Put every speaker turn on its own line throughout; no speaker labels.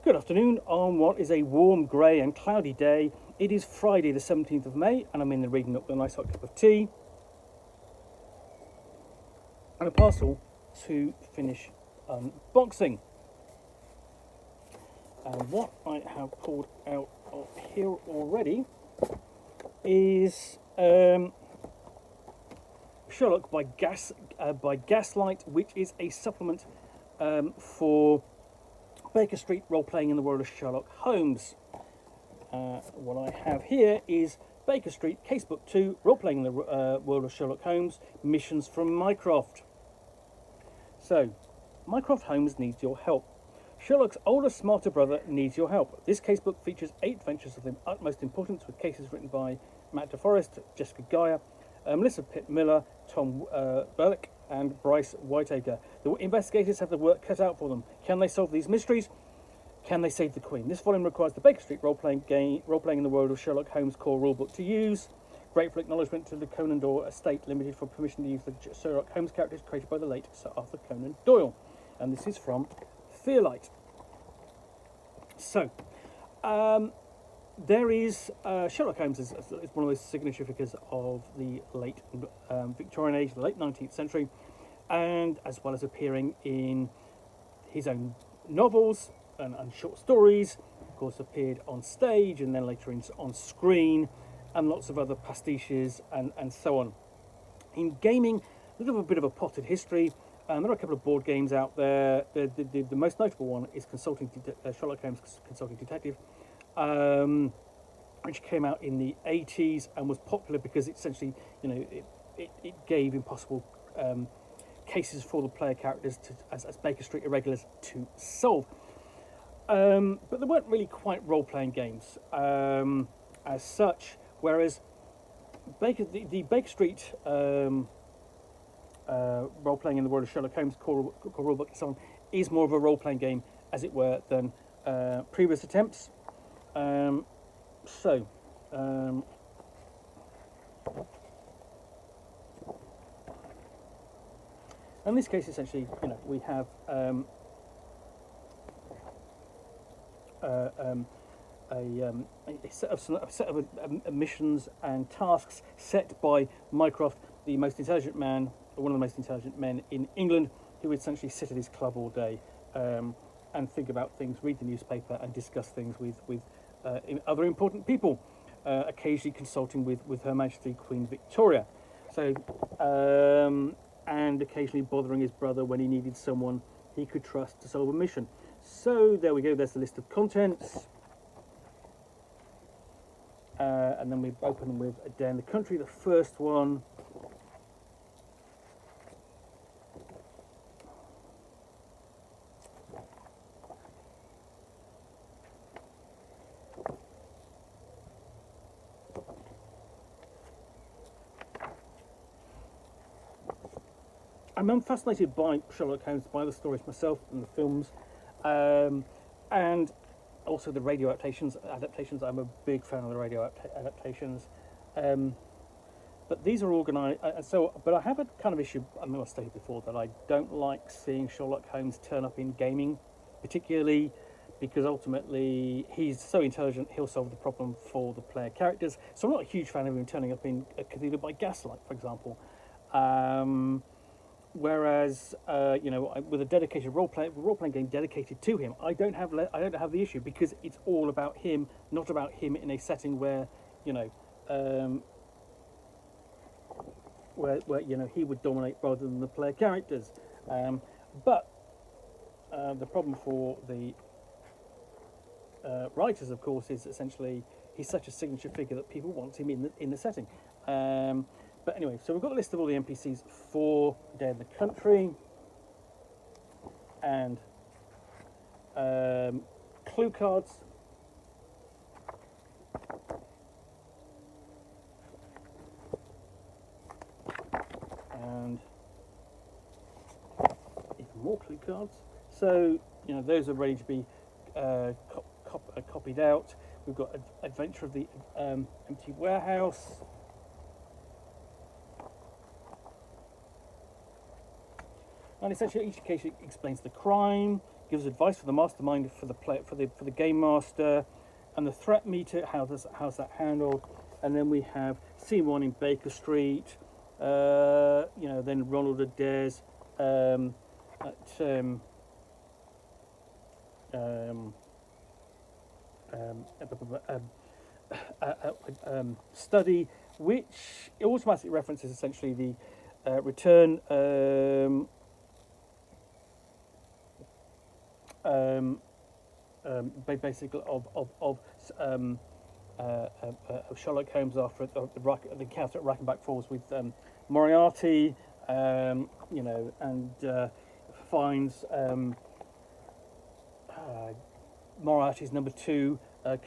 Good afternoon on what is a warm, grey and cloudy day. It is Friday the 17th of May and I'm in the reading nook with a nice hot cup of tea and a parcel to finish unboxing. And what I have pulled out of here already is Sherlock by Gaslight, which is a supplement for Baker Street Role-Playing in the World of Sherlock Holmes. What I have here is Baker Street Casebook 2, Role-Playing in the World of Sherlock Holmes, Missions from Mycroft. So, Mycroft Holmes needs your help. Sherlock's older, smarter brother needs your help. This casebook features 8 adventures of the utmost importance, with cases written by DeForrest, Jessica Geyer, Melissa Petit Millar, Tom Welch, and Bryce Whitacre. The investigators have the work cut out for them. Can they solve these mysteries? Can they save the Queen? This volume requires the Baker Street Role-Playing in the World of Sherlock Holmes core rulebook to use. Grateful acknowledgement to the Conan Doyle estate, limited for permission to use the Sherlock Holmes characters created by the late Sir Arthur Conan Doyle. And this is from Fearlight. So, there is Sherlock Holmes is one of those signature figures of the late Victorian age, the late 19th century, and as well as appearing in his own novels and short stories, of course appeared on stage and then later on screen, and lots of other pastiches and so on. In gaming, a little bit of a potted history. There are a couple of board games out there. The most notable one is Sherlock Holmes Consulting Detective, which came out in the 80s and was popular because essentially, it gave impossible cases for the player characters as Baker Street irregulars to solve. But they weren't really quite role-playing games as such, whereas the Baker Street role-playing in the World of Sherlock Holmes core rulebook and so on is more of a role-playing game, as it were, than previous attempts. And in this case, essentially, we have a set of missions and tasks set by Mycroft, the most intelligent man, or one of the most intelligent men in England, who would essentially sit at his club all day and think about things, read the newspaper, and discuss things with other important people, occasionally consulting with Her Majesty Queen Victoria. So, and occasionally bothering his brother when he needed someone he could trust to solve a mission. So there we go, there's the list of contents. And then we open with A Day in the Country, the first one. I'm fascinated by Sherlock Holmes, by the stories myself and the films, and also the radio adaptations. I'm a big fan of the radio adaptations, but these are organised. But I have a kind of issue. I mean, I've stated before that I don't like seeing Sherlock Holmes turn up in gaming, particularly because ultimately he's so intelligent he'll solve the problem for the player characters. So I'm not a huge fan of him turning up in a Cathedral by Gaslight, for example. Whereas, with a dedicated role-playing game dedicated to him, I don't have the issue, because it's all about him, not about him in a setting where, where he would dominate rather than the player characters. But the problem for the writers, of course, is essentially he's such a signature figure that people want him in the setting. But anyway, so we've got a list of all the NPCs for Day in the Country, and clue cards, and even more clue cards. So, those are ready to be copied out. We've got Adventure of the Empty Warehouse. And essentially each case explains the crime, gives advice for the mastermind, for the game master, and the threat meter. How's that handled? And then we have scene 1 in Baker Street. Then Ronald Adair's study, which automatically references essentially the return basically of Sherlock Holmes after the encounter at Rackenback Falls with Moriarty, and finds Moriarty's number 2,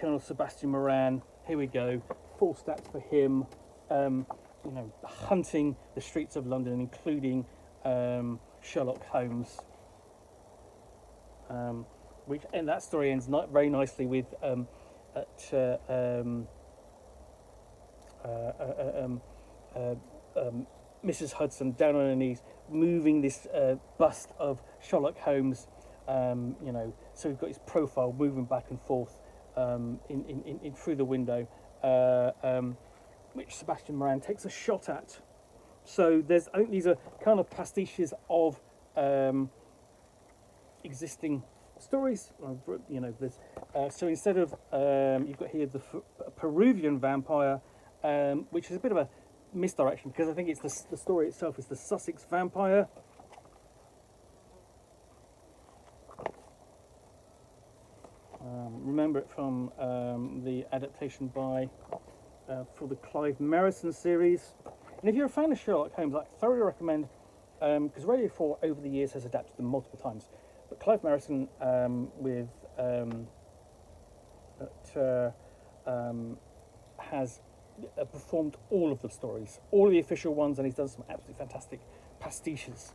Colonel Sebastian Moran. Here we go, full stats for him. Hunting the streets of London, including Sherlock Holmes. And that story ends very nicely with Mrs. Hudson down on her knees, moving this bust of Sherlock Holmes. So we've got his profile moving back and forth in through the window, which Sebastian Moran takes a shot at. So I think these are kind of pastiches of existing stories. So instead of you've got here the Peruvian vampire, which is a bit of a misdirection, because I think it's the story itself is the Sussex vampire. Remember it from the adaptation for the Clive Merrison series. And if you're a fan of Sherlock Holmes, I thoroughly recommend, because Radio 4 over the years has adapted them multiple times, but Clive Merrison has performed all of the stories, all of the official ones, and he's done some absolutely fantastic pastiches.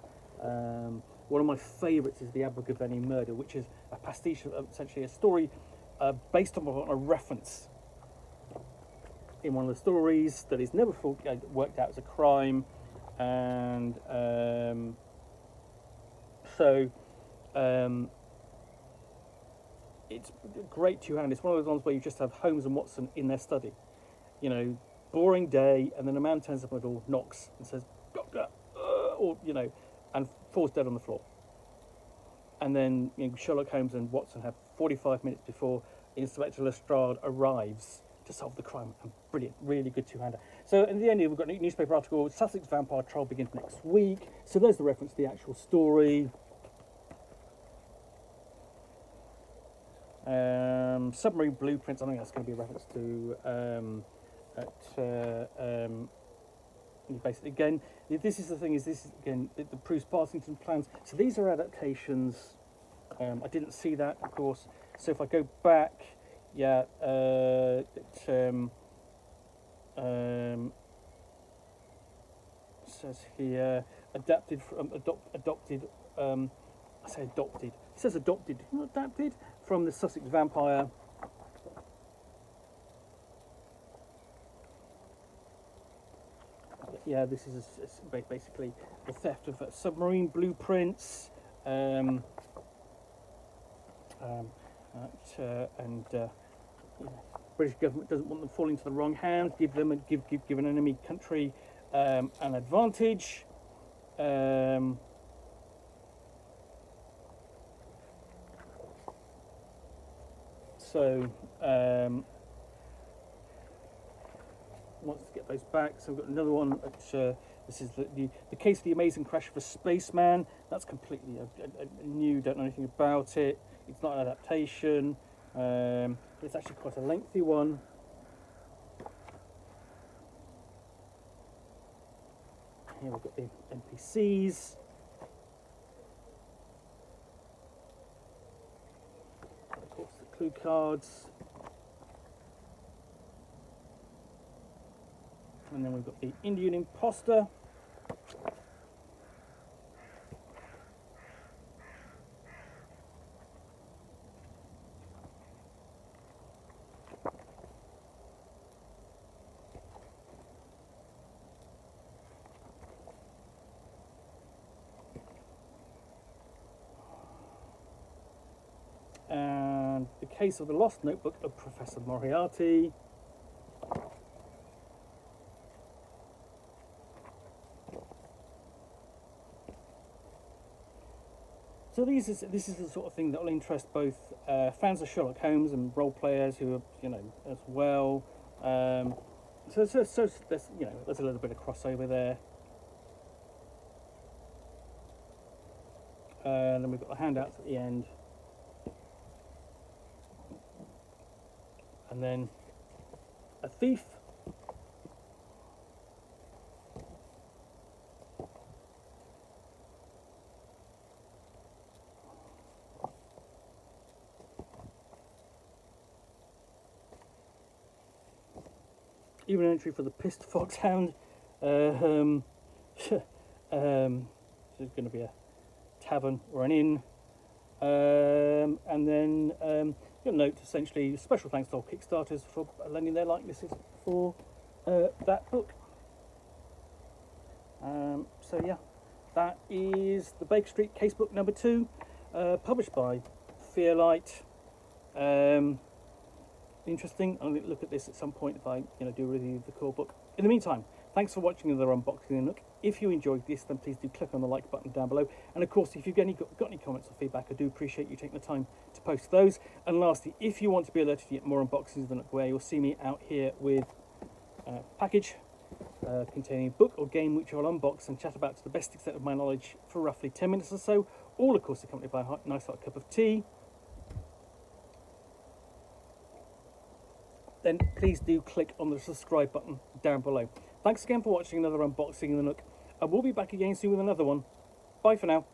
One of my favourites is the Abergavenny Murder, which is a pastiche of essentially a story based on a reference in one of the stories that is never worked out as a crime, and it's great two-handed. It's one of those ones where you just have Holmes and Watson in their study, boring day, and then a man turns up at the door, knocks, and says, "Doctor," and falls dead on the floor. And then Sherlock Holmes and Watson have 45 minutes before Inspector Lestrade arrives to solve the crime. And brilliant, really good two-hander. So in the end, we've got a newspaper article, Sussex Vampire Trial begins next week. So there's the reference to the actual story. Submarine blueprints, I think that's going to be a reference to basically, again, this is the Bruce Partington plans. So these are adaptations. I didn't see that, of course. So if I go back, it says here adapted from adopted. I say adopted. It says adopted, not adapted, from the Sussex Vampire. Yeah, this is basically the theft of submarine blueprints, British government doesn't want them falling into the wrong hands. Give an enemy country an advantage. Wants to get those back. So we've got another one. This is the case of the amazing crash of a spaceman. That's completely new. Don't know anything about it. It's not an adaptation. But it's actually quite a lengthy one. Here we've got the NPCs. Of course, the clue cards. And then we've got the Indian imposter. Case of the Lost Notebook of Professor Moriarty. So this is the sort of thing that will interest both fans of Sherlock Holmes and role players who are, you know, as well. So there's, you know, there's a little bit of crossover there. And then we've got the handouts at the end. And then a thief. Even an entry for the Pissed Foxhound. So it's going to be a tavern or an inn. And then you'll note essentially special thanks to all Kickstarters for lending their likenesses for that book. So yeah, that is the Baker Street Casebook number 2, published by Fearlight. Interesting. I'm going to look at this at some point if I do a review of the core book. In the meantime, thanks for watching another unboxing in Nook. If you enjoyed this, then please do click on the like button down below. And of course, if you've got any comments or feedback, I do appreciate you taking the time to post those. And lastly, if you want to be alerted to get more unboxings of the Nook, where you'll see me out here with a package containing a book or game which I'll unbox and chat about to the best extent of my knowledge for roughly 10 minutes or so, all of course accompanied by a nice hot cup of tea. Then please do click on the subscribe button down below. Thanks again for watching another unboxing in the Nook, and we'll be back again soon with another one. Bye for now.